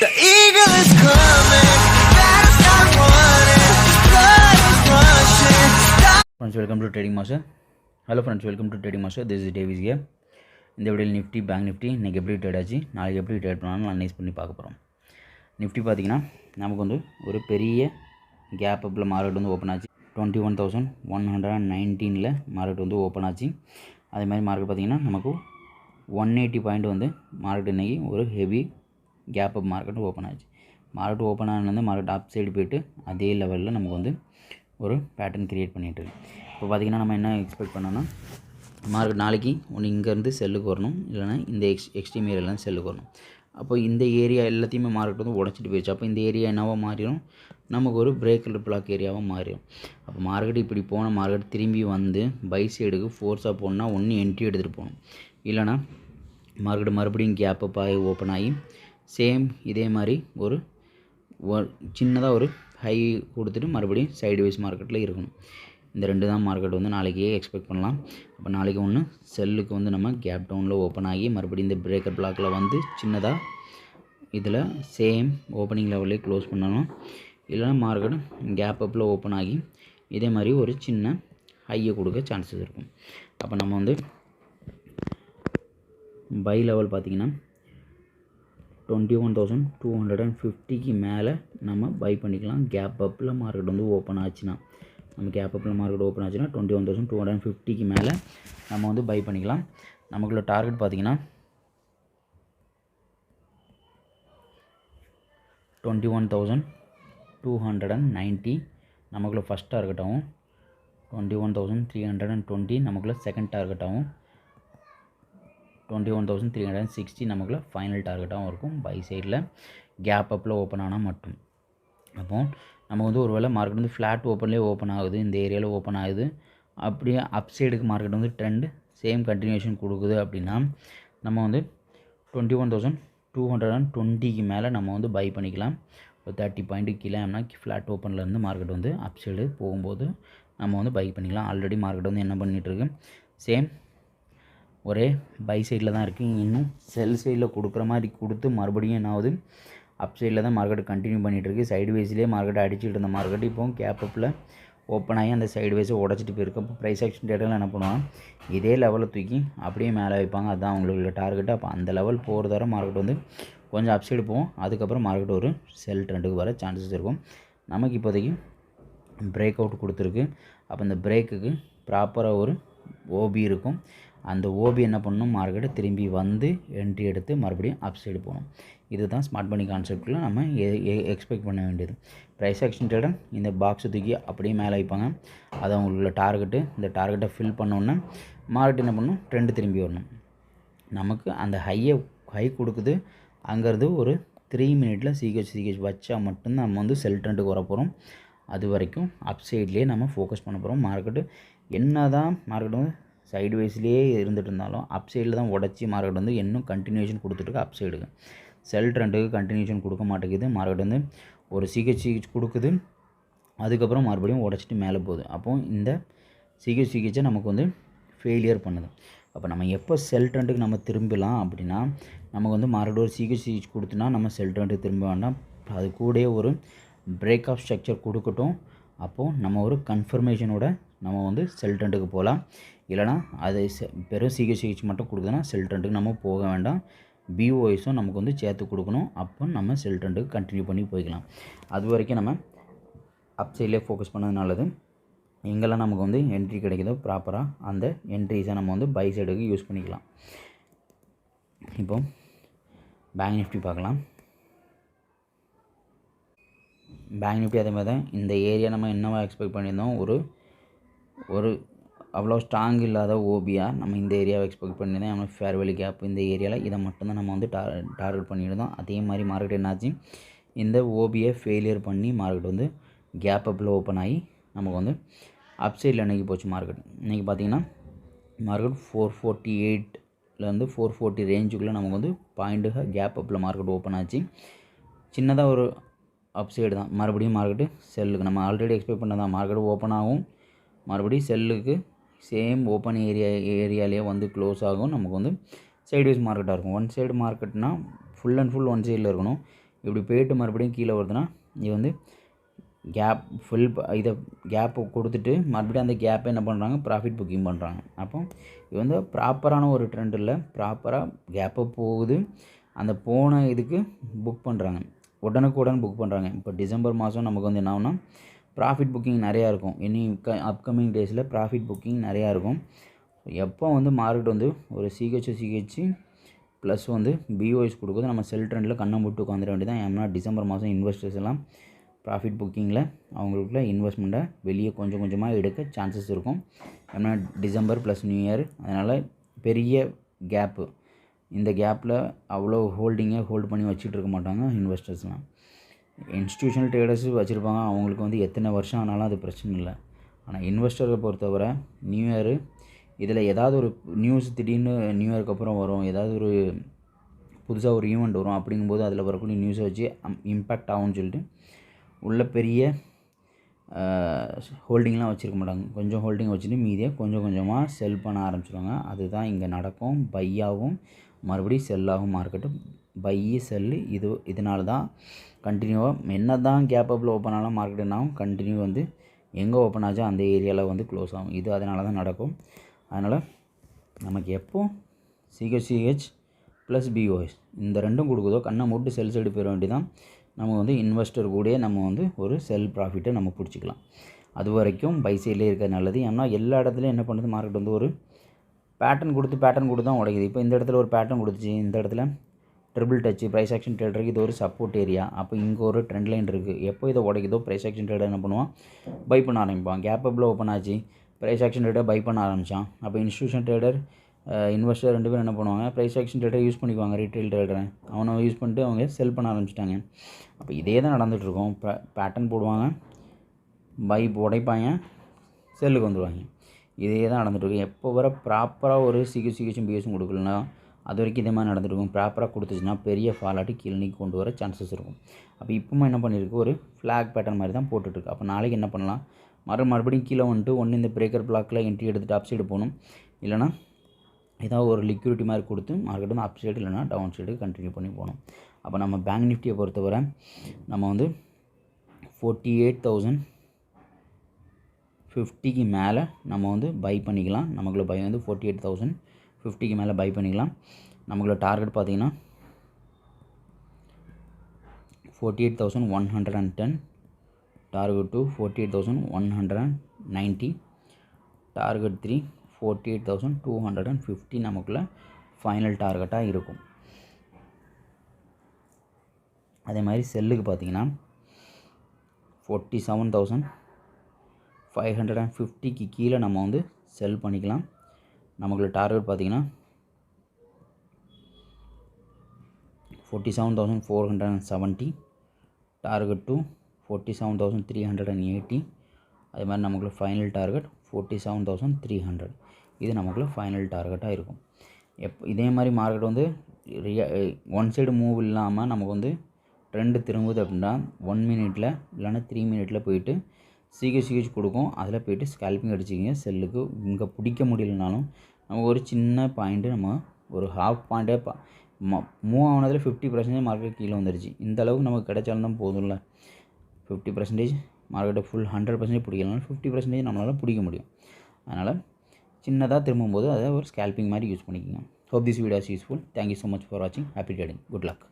The eagle is coming, gotta start running, blood is rushing. Friends, welcome to Trading Master. Hello friends, welcome to Trading Master. This is Davis here. இந்த வீடியோவில் Nifty bank Nifty இன்றைக்கி எப்படி trade ஆச்சு, நாளைக்கு எப்படி trade பண்ணாலும் analyse பண்ணி பார்க்க போகிறோம். நிஃப்டி பார்த்திங்கன்னா நமக்கு வந்து ஒரு பெரிய கேப் அப்பில் மார்க்கெட் வந்து ஓப்பன் ஆச்சு. 21,119 மார்க்கெட் வந்து ஓப்பன் ஆச்சு. அதே மாதிரி மார்க்கெட் பார்த்திங்கன்னா நமக்கு 180 பாயிண்ட் வந்து மார்க்கெட் இன்றைக்கி ஒரு heavy gap up market open ஆச்சு. மார்க்கெட் ஓப்பன் ஆனது மார்க்கெட் அப் சைடு போய்ட்டு அதே லெவலில் நமக்கு வந்து ஒரு பேட்டர்ன் க்ரியேட் பண்ணிகிட்டு இருக்கு. இப்போ பார்த்திங்கன்னா நம்ம என்ன எக்ஸ்பெக்ட் பண்ணோன்னா மார்க்கெட் நாளைக்கு ஒன்று இங்கேருந்து செல்லுக்கு வரணும், இல்லைனா இந்த எக்ஸ்ட்ரீம் ஏரியாலாம் செல்லுக்கு வரணும். அப்போ இந்த ஏரியா எல்லாத்தையுமே மார்க்கெட் வந்து உடச்சிட்டு போயிடுச்சு. அப்போ இந்த ஏரியா என்னவோ மாறிடும், நமக்கு ஒரு பிரேக்கர் பிளாக் ஏரியாவாக மாறிடும். அப்போ மார்க்கெட் இப்படி போன மார்க்கெட் திரும்பி வந்து பை சைடுக்கு ஃபோர்ஸாக போகணுன்னா ஒன்று என்ட்ரி எடுத்துகிட்டு போகணும், இல்லைனா மார்க்கெட் மறுபடியும் கேப் அப் ஆகி ஓப்பன் ஆகி சேம் இதே மாதிரி ஒரு சின்னதாக ஒரு ஹை கொடுத்துட்டு மறுபடியும் சைடுவேஸ் மார்க்கெட்டில் இருக்கணும். இந்த ரெண்டு தான் மார்க்கெட் வந்து நாளைக்கே எக்ஸ்பெக்ட் பண்ணலாம். அப்போ நாளைக்கு ஒன்று செல்லுக்கு வந்து நம்ம கேப் டவுனில் ஓப்பன் ஆகி மறுபடியும் இந்த பிரேக்கர் பிளாக்கில் வந்து சின்னதாக இதில் சேம் ஓப்பனிங் லெவல்லே க்ளோஸ் பண்ணணும், இல்லைனா மார்க்கெட் கேப் அப்பில் ஓப்பன் ஆகி இதே மாதிரி ஒரு சின்ன ஹையை கொடுக்க சான்சஸ் இருக்கும். அப்போ நம்ம வந்து பை லெவல் பார்த்திங்கன்னா 21,250க்கு மேலே நம்ம பை பண்ணிக்கலாம். கேப் அப்பில் மார்க்கெட் வந்து ஓப்பன் ஆச்சுன்னா, நம்ம கேப் அப்பில் மார்க்கெட் ஓப்பன் ஆச்சுன்னா 21,250க்கு மேலே நம்ம வந்து பை பண்ணிக்கலாம். நமக்குள்ள டார்கெட் பார்த்திங்கன்னா 21,290 நமக்குள்ள ஃபஸ்ட் டார்கெட்டாகவும், 21,320 நமக்குள்ள செகண்ட் டார்கெட்டாகவும், 21,360 நமக்குள்ள ஃபைனல் டார்கெட்டாகவும் இருக்கும் பை சைடில் கேப் அப்பில் ஓப்பன் ஆனால் மட்டும். அப்போது நம்ம வந்து ஒரு வேளை மார்க்கெட் வந்து ஃப்ளாட் ஓப்பன்லேயே ஓப்பன் ஆகுது, இந்த ஏரியாவில் ஓப்பன் ஆகுது, அப்படியே அப் சைடுக்கு மார்க்கெட் வந்து ட்ரெண்ட் சேம் கண்டினியூஷன் கொடுக்குது அப்படின்னா நம்ம வந்து 21,220க்கு மேலே நம்ம வந்து பை பண்ணிக்கலாம். ஒரு 30 பாயிண்ட்டுக்கு கீழே ஆனால் ஃப்ளாட் ஓப்பன்லேருந்து மார்க்கெட் வந்து அப் சைடு போகும்போது நம்ம வந்து பை பண்ணிக்கலாம். ஆல்ரெடி மார்க்கெட் வந்து என்ன பண்ணிகிட்ருக்கு, சேம் ஒரே பை சைடில் தான் இருக்குது. இன்னும் செல் சைடில் கொடுக்குற மாதிரி கொடுத்து மறுபடியும் என்ன ஆகுது, அப் சைடில் தான் மார்க்கெட் கண்டினியூ பண்ணிகிட்ருக்கு. சைடு வேஸ்லேயே மார்க்கெட் அடிச்சுட்டு இருந்த மார்க்கெட் இப்போ கேப் அப்பில் ஓப்பன் ஆகி அந்த சைடு வேஸை உடச்சிட்டு போயிருக்கு. அப்போ ப்ரைஸ் ஆக்ஷன் டேட்டெல்லாம் என்ன பண்ணுவாங்க, இதே லெவலில் தூக்கி அப்படியே மேலே வைப்பாங்க. அதுதான் அவங்களுக்கு டார்கெட்டு. அப்போ அந்த லெவல் போகிற தர மார்க்கெட் வந்து கொஞ்சம் அப் சைடு போகும். அதுக்கப்புறம் மார்க்கெட் ஒரு செல் ட்ரெண்டுக்கு வர சான்சஸ் இருக்கும். நமக்கு இப்போதைக்கு பிரேக் அவுட் கொடுத்துருக்கு. அப்போ இந்த பிரேக்குக்கு ப்ராப்பராக ஒரு ஓபி இருக்கும். அந்த ஓபி என்ன பண்ணணும், மார்க்கெட்டை திரும்பி வந்து என்ட்ரி எடுத்து மறுபடியும் அப் சைடு போகணும். இதுதான் ஸ்மார்ட் மணி கான்செப்டில் நம்ம எக்ஸ்பெக்ட் பண்ண வேண்டியது. ப்ரைஸ் ஆக்ஷன் ட்ரேடர் இந்த பாக்ஸை தூக்கி அப்படியே மேலே வைப்பாங்க. அது அவங்களோட டார்கெட்டு. இந்த டார்கெட்டை ஃபில் பண்ணோன்னே மார்க்கெட் என்ன பண்ணணும், ட்ரெண்டு திரும்பி வரணும். நமக்கு அந்த ஹை கொடுக்குது, அங்கேருந்து ஒரு 3 மினிட்டில் சிஹெச் வச்சா மட்டும்தான் நம்ம வந்து செல் ட்ரெண்டுக்கு வர போகிறோம். அது வரைக்கும் அப் சைட்லேயே நம்ம ஃபோக்கஸ் பண்ண போகிறோம். மார்க்கெட்டு என்ன தான் மார்க்கெட் வந்து சைடு வைஸ்லேயே இருந்துகிட்டு இருந்தாலும் அப் சைடில் தான் உடச்சி மார்க்கெட் வந்து இன்னும் கண்டினியூஷன் கொடுத்துட்ருக்கு. அப் சைடுக்கு செல் ட்ரெண்டுக்கு கண்டினியூஷன் கொடுக்க மாட்டேங்குது. மார்க்கெட் வந்து ஒரு சிஹெச் கொடுக்குது, அதுக்கப்புறம் மறுபடியும் உடச்சிட்டு மேலே போகுது. அப்போது இந்த சிஹெச்சை நமக்கு வந்து ஃபெயிலியர் பண்ணுது. அப்போ நம்ம எப்போ செல் ட்ரெண்டுக்கு நம்ம திரும்பலாம் அப்படின்னா, நமக்கு வந்து மார்க்கெட் ஒரு சிஹெச் கொடுத்துனா நம்ம செல் ட்ரெண்டுக்கு திரும்ப வேண்டாம், அது கூட ஒரு பிரேக் ஆஃப் ஸ்ட்ரக்சர் கொடுக்கட்டும். அப்போது நம்ம ஒரு கன்ஃபர்மேஷனோட நம்ம வந்து செல் ட்ரெண்டுக்கு போகலாம். இல்லைனா அது பெரும் சிஹெச் மட்டும் கொடுக்குதுன்னா செல் ட்ரெண்டுக்கு நம்ம போக வேண்டாம். பிஓஎஸும் நமக்கு வந்து சேர்த்து கொடுக்கணும். அப்போ நம்ம செல் ட்ரெண்டுக்கு கண்டினியூ பண்ணி போய்க்கலாம். அது வரைக்கும் நம்ம அப் சைட்லேயே ஃபோக்கஸ் பண்ணது நல்லது. எங்கெல்லாம் நமக்கு வந்து என்ட்ரி கிடைக்குதோ ப்ராப்பராக அந்த என்ட்ரிஸை நம்ம வந்து பை சைடுக்கு யூஸ் பண்ணிக்கலாம். இப்போ பேங்க் நிஃப்டி பார்க்கலாம். பேங்க் நிஃப்டி அதே மாதிரி தான். இந்த ஏரியா நம்ம என்னவா எக்ஸ்பெக்ட் பண்ணியிருந்தோம், ஒரு அவ்வளோ ஸ்ட்ராங் இல்லாத ஓபியாக நம்ம இந்த ஏரியாவை எக்ஸ்பெக்ட் பண்ணியிருந்தோம். நம்ம ஃபேர்வெலி கேப் இந்த ஏரியாவில் இதை மட்டும்தான் நம்ம வந்து டார்கெட் பண்ணியிருந்தோம். அதே மாதிரி மார்க்கெட் என்னாச்சு, இந்த ஓபியை ஃபெயிலியர் பண்ணி மார்க்கெட் வந்து கேப் அப்பில் ஓப்பன் ஆகி நமக்கு வந்து அப் சைடில் இன்றைக்கி போச்சு. மார்க்கெட் இன்றைக்கி பார்த்திங்கன்னா மார்க்கெட் 448லேருந்து 440 ரேஞ்சுக்குள்ளே நமக்கு வந்து பாயிண்ட்டு கேப் அப்பில் மார்க்கெட் ஓப்பன் ஆச்சு. சின்னதாக ஒரு அப் சைடு தான். மறுபடியும் மார்க்கெட்டு செல்லுக்கு நம்ம ஆல்ரெடி எக்ஸ்பெக்ட் பண்ணதான் மார்க்கெட் ஓப்பன் ஆகும், மறுபடியும் செல்லுக்கு சேம் ஓப்பன் ஏரியாலேயே வந்து க்ளோஸ் ஆகும். நமக்கு வந்து சைட்வேஸ் மார்க்கெட்டாக இருக்கும். ஒன் சைடு மார்க்கெட்னால் ஃபுல் அண்ட் ஃபுல் ஒன் சைடில் இருக்கணும். இப்படி போயிட்டு மறுபடியும் கீழே வருதுன்னா இது வந்து கேப் இதை கேப்பை கொடுத்துட்டு மறுபடியும் அந்த கேப்பை என்ன பண்ணுறாங்க, ப்ராஃபிட் புக்கிங் பண்ணுறாங்க. அப்போ இது வந்து ப்ராப்பரான ஒரு ட்ரெண்ட் இல்லை, ப்ராப்பராக கேப்பை போகுது, அந்த போன இதுக்கு புக் பண்ணுறாங்க, உடனுக்குடன் புக் பண்ணுறாங்க. இப்போ டிசம்பர் மாதம் நமக்கு வந்து என்ன ஆகும்னா ப்ராஃபிட் புக்கிங் நிறையா இருக்கும். இனி அப்கமிங் டேஸில் ப்ராஃபிட் புக்கிங் நிறையா இருக்கும். எப்போ வந்து மார்க்கெட் வந்து ஒரு சிஹெச் ப்ளஸ் வந்து பிஓஎஸ் கொடுக்குது, நம்ம செல் ட்ரெண்டில் கண்ணை போட்டு உட்காந்துட வேண்டியதான். ஏன்னா டிசம்பர் மாதம் இன்வெஸ்டர்ஸ் எல்லாம் ப்ராஃபிட் புக்கிங்கில் அவங்களுக்குள்ள இன்வெஸ்ட்மெண்ட்டை வெளியே கொஞ்சம் கொஞ்சமாக எடுக்க சான்சஸ் இருக்கும். ஏன்னா டிசம்பர் ப்ளஸ் நியூ இயர், அதனால் பெரிய கேப்பு, இந்த கேப்பில் அவ்வளோ ஹோல்ட் பண்ணி வச்சுட்டு இருக்க மாட்டாங்க இன்வெஸ்டர்ஸ்லாம். இன்ஸ்டியூஷனல் ட்ரேடர்ஸு வச்சுருப்பாங்க, அவங்களுக்கு வந்து எத்தனை வருஷம் ஆனாலும் அது பிரச்சனை இல்லை. ஆனால் இன்வெஸ்டரை பொறுத்தவரை நியூ இயரு இதில் ஏதாவது ஒரு நியூஸ் திடீர்னு நியூ இயருக்கு அப்புறம் வரும், ஏதாவது ஒரு புதுசாக ஒரு ஈவெண்ட் வரும், அப்படிங்கும்போது அதில் வரக்கூடிய நியூஸை வச்சு இம்பேக்ட் ஆகும்னு சொல்லிட்டு உள்ள பெரிய ஹோல்டிங்லாம் வச்சுருக்க மாட்டாங்க. கொஞ்சம் ஹோல்டிங் வச்சுட்டு மீதியை கொஞ்சம் கொஞ்சமாக செல் பண்ண ஆரம்பிச்சிடுவாங்க. அதுதான் இங்கே நடக்கும். பையாகும் மறுபடியும் செல்லாகும் மார்க்கெட்டு. பையு செல்லு இதனால தான் கண்டினியூவாக என்ன தான் கேப்பப்பில் ஓப்பன் ஆனாலும் மார்க்கெட் என்ன ஆகும், கண்டினியூ வந்து எங்கே ஓப்பன் ஆச்சோ அந்த ஏரியாவில் வந்து க்ளோஸ் ஆகும். இது அதனால தான் நடக்கும். அதனால் நமக்கு எப்போ சிஹெச் ப்ளஸ் பிஓஎஸ் இந்த ரெண்டும் கொடுக்குதோ கண்ணை மூட்டு செல் சைடு போயிட வேண்டியதான். நம்ம வந்து இன்வெஸ்டர் கூட நம்ம வந்து ஒரு செல் ப்ராஃபிட்டை நம்ம பிடிச்சிக்கலாம். அது வரைக்கும் பை சைட்லேயே இருக்கிறது நல்லது. ஏன்னா எல்லா இடத்துலையும் என்ன பண்ணுது, மார்க்கெட் வந்து ஒரு பேட்டர்ன் கொடுத்து தான் உடைக்குது. இப்போ இந்த இடத்துல ஒரு பேட்டர்ன் கொடுத்துச்சு, இந்த இடத்துல ட்ரிபிள் டச்சு ப்ரைஸ் ஆக்ஷன் ட்ரேடருக்கு இது ஒரு சப்போர்ட் ஏரியா. அப்போ இங்கே ஒரு ட்ரெண்ட் லைன் இருக்குது. எப்போ இதை உடைக்குதோ ப்ரைஸ் ஆக்ஷன் ட்ரேடர் என்ன பண்ணுவான், பை பண்ண ஆரம்பிப்பான். கேப்பப்பில் ஓப்பன் ஆச்சு, ப்ரைஸ் ஆக்ஷன் ட்ரேடர் பை பண்ண ஆரம்பித்தான். அப்போ இன்ஸ்டியூஷன் ட்ரேடர் இன்வெஸ்டர் ரெண்டு பேரும் என்ன பண்ணுவாங்க, ப்ரைஸ் ஆக்ஷன் ட்ரேடர் யூஸ் பண்ணிக்குவாங்க, ரீட்டைல் ட்ரேடரை அவனை யூஸ் பண்ணிட்டு அவங்க செல் பண்ண ஆரம்பிச்சிட்டாங்க. அப்போ இதே தான் நடந்துகிட்ருக்கோம். பேட்டர்ன் போடுவாங்க, பை உடைப்பாங்க, செல்லுக்கு வந்துடுவாங்க. இதே தான் நடந்துகிட்ருக்கும். எப்போ வர ப்ராப்பராக ஒரு சிஹெச்சும் பிஎஸும் கொடுக்கலன்னா அது வரைக்கும் இதே மாதிரி நடந்துருக்கும். ப்ராப்பராக கொடுத்துச்சுன்னா பெரிய ஃபாலாட்டி கீழே நீக்கி கொண்டு வர சான்சஸ் இருக்கும். அப்போ இப்போமா என்ன பண்ணியிருக்கு, ஒரு ஃப்ளாக் பேட்டர்ன் மாதிரி தான் போட்டுட்ருக்கு. அப்போ நாளைக்கு என்ன பண்ணலாம், மறுபடியும் கீழே வந்துட்டு ஒன்று இந்த பிரேக்கர் பிளாக்கில் என்ட்ரி எடுத்துகிட்டு அப் சைடு போகணும், இல்லைனா ஏதாவது ஒரு லிக்விடிட்டி மாதிரி கொடுத்து மார்க்கெட் வந்து அப் சைடு இல்லைனா டவுன் சைடு கண்டினியூ பண்ணி போகணும். அப்போ நம்ம பேங்க் நிஃப்டியை பொறுத்தவரை நம்ம வந்து 48,050க்கு மேலே நம்ம வந்து பை பண்ணிக்கலாம். நமக்குள்ள பை வந்து 48,050க்கு மேலே பை பண்ணிக்கலாம். நமக்குள்ள டார்கெட் பார்த்திங்கன்னா 48,110, டார்கெட் 2 48,190, டார்கெட் 3 48,250 நமக்குள்ள ஃபைனல் டார்கெட்டாக இருக்கும். அதே மாதிரி செல்லுக்கு பார்த்திங்கன்னா 47,550க்கு கீழே நம்ம வந்து செல் பண்ணிக்கலாம். நமக்குள்ள டார்கெட் பார்த்திங்கன்னா 47,470, டார்கெட் 2 47,380. அதே மாதிரி நமக்குள்ள ஃபைனல் டார்கெட் 47,300. இது நமக்குள்ள ஃபைனல் டார்கெட்டாக இருக்கும். இதே மாதிரி மார்க்கெட் வந்து ஒன் சைடு மூவ் இல்லாமல் நமக்கு வந்து ட்ரெண்டு திரும்புது அப்படின்னா 1 மினிட்டில் இல்லைனா 3 மினிட்டில் போயிட்டு சிஹெச் கொடுக்கும். அதில் போய்ட்டு ஸ்கேல்பிங் அடிச்சிக்கிங்க. செல்லுக்கு இங்கே பிடிக்க முடியலனாலும் நம்ம ஒரு சின்ன பாயிண்ட்டு நம்ம ஒரு ஹாஃப் பாயிண்ட்டே மூவ் ஆனதில் 50% மார்க்கெட் கீழே வந்துருச்சு. இந்த அளவுக்கு நமக்கு கிடைச்சாலும் தான் போதும்ல. 50% மார்க்கெட்டை ஃபுல் 100% பிடிக்கலனாலும் 50% நம்மளால் பிடிக்க முடியும். அதனால் சின்னதாக திரும்பும்போது அதை ஒரு ஸ்கேல்பிங் மாதிரி யூஸ் பண்ணிக்கோங்க. Hope this video is useful. Thank you so much for வாட்சிங். Happy trading. Good luck.